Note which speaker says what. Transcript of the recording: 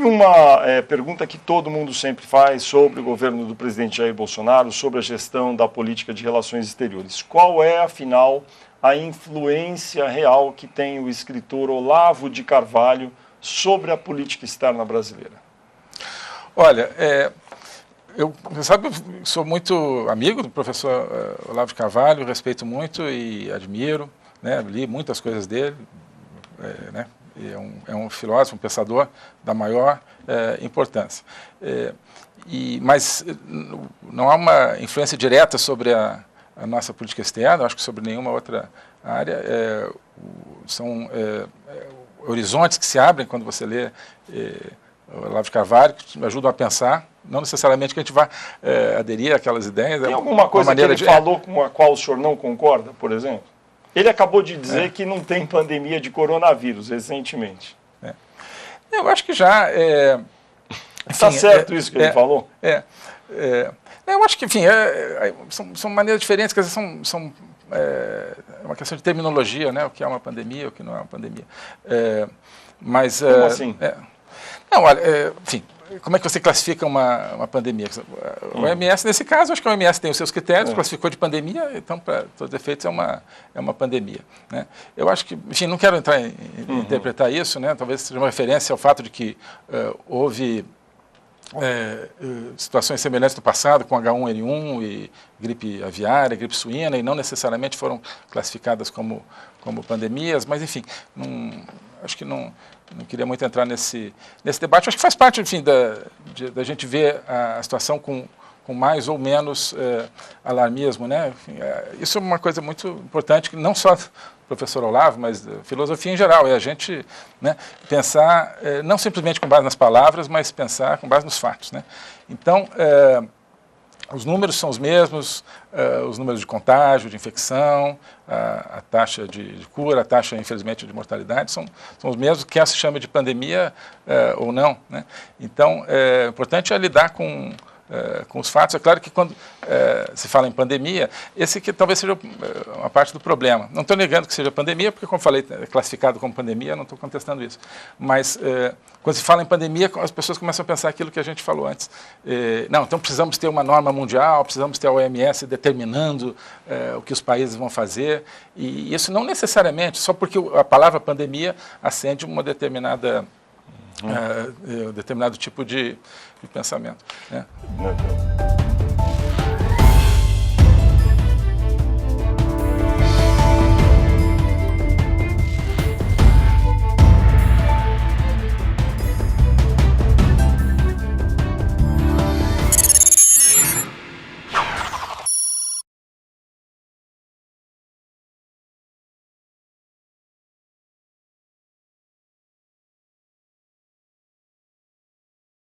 Speaker 1: uma pergunta que todo mundo sempre faz sobre o governo do presidente Jair Bolsonaro, sobre a gestão da política de relações exteriores. Qual é, afinal, a influência real que tem o escritor Olavo de Carvalho sobre a política externa brasileira?
Speaker 2: Olha, você sabe, eu sou muito amigo do professor Olavo de Carvalho, respeito muito e admiro, né, li muitas coisas dele, né, é um filósofo, um pensador da maior importância. Mas não há uma influência direta sobre a nossa política externa, acho que sobre nenhuma outra área. São horizontes que se abrem quando você lê Olavo de Carvalho, que te ajudam a pensar, não necessariamente que a gente vá aderir àquelas ideias.
Speaker 1: Tem alguma coisa que ele falou com a qual o senhor não concorda, por exemplo? Ele acabou de dizer que não tem pandemia de coronavírus recentemente.
Speaker 2: Eu acho que já...
Speaker 1: Está certo isso que ele falou?
Speaker 2: Eu acho que, enfim, são maneiras diferentes, quer dizer, é uma questão de terminologia, né? O que é uma pandemia, o que não é uma pandemia.
Speaker 1: Como assim?
Speaker 2: Não, olha, enfim, como é que você classifica uma pandemia? O OMS, nesse caso, acho que a OMS tem os seus critérios, classificou de pandemia, então, para todos os efeitos, é uma pandemia. Né? Eu acho que, enfim, não quero entrar em interpretar isso, né? Talvez seja uma referência ao fato de que houve situações semelhantes no passado, com H1N1 e gripe aviária, gripe suína, e não necessariamente foram classificadas como pandemias, mas, enfim, acho que não queria muito entrar nesse debate. Acho que faz parte, enfim, da gente ver a situação com mais ou menos alarmismo, né? Enfim, isso é uma coisa muito importante, que não só do professor Olavo, mas filosofia em geral, é a gente, né, pensar não simplesmente com base nas palavras, mas pensar com base nos fatos, né? Então, os números são os mesmos, os números de contágio, de infecção, a taxa de cura, a taxa, infelizmente, de mortalidade, são os mesmos, quer se chame de pandemia ou não, né? Então, o importante é lidar com os fatos. É claro que quando se fala em pandemia, esse que talvez seja uma parte do problema. Não estou negando que seja pandemia, porque, como falei, é classificado como pandemia, não estou contestando isso. Mas, quando se fala em pandemia, as pessoas começam a pensar aquilo que a gente falou antes. Não, então precisamos ter uma norma mundial, precisamos ter a OMS determinando o que os países vão fazer. E isso não necessariamente, só porque a palavra pandemia acende uma determinado tipo de pensamento, né?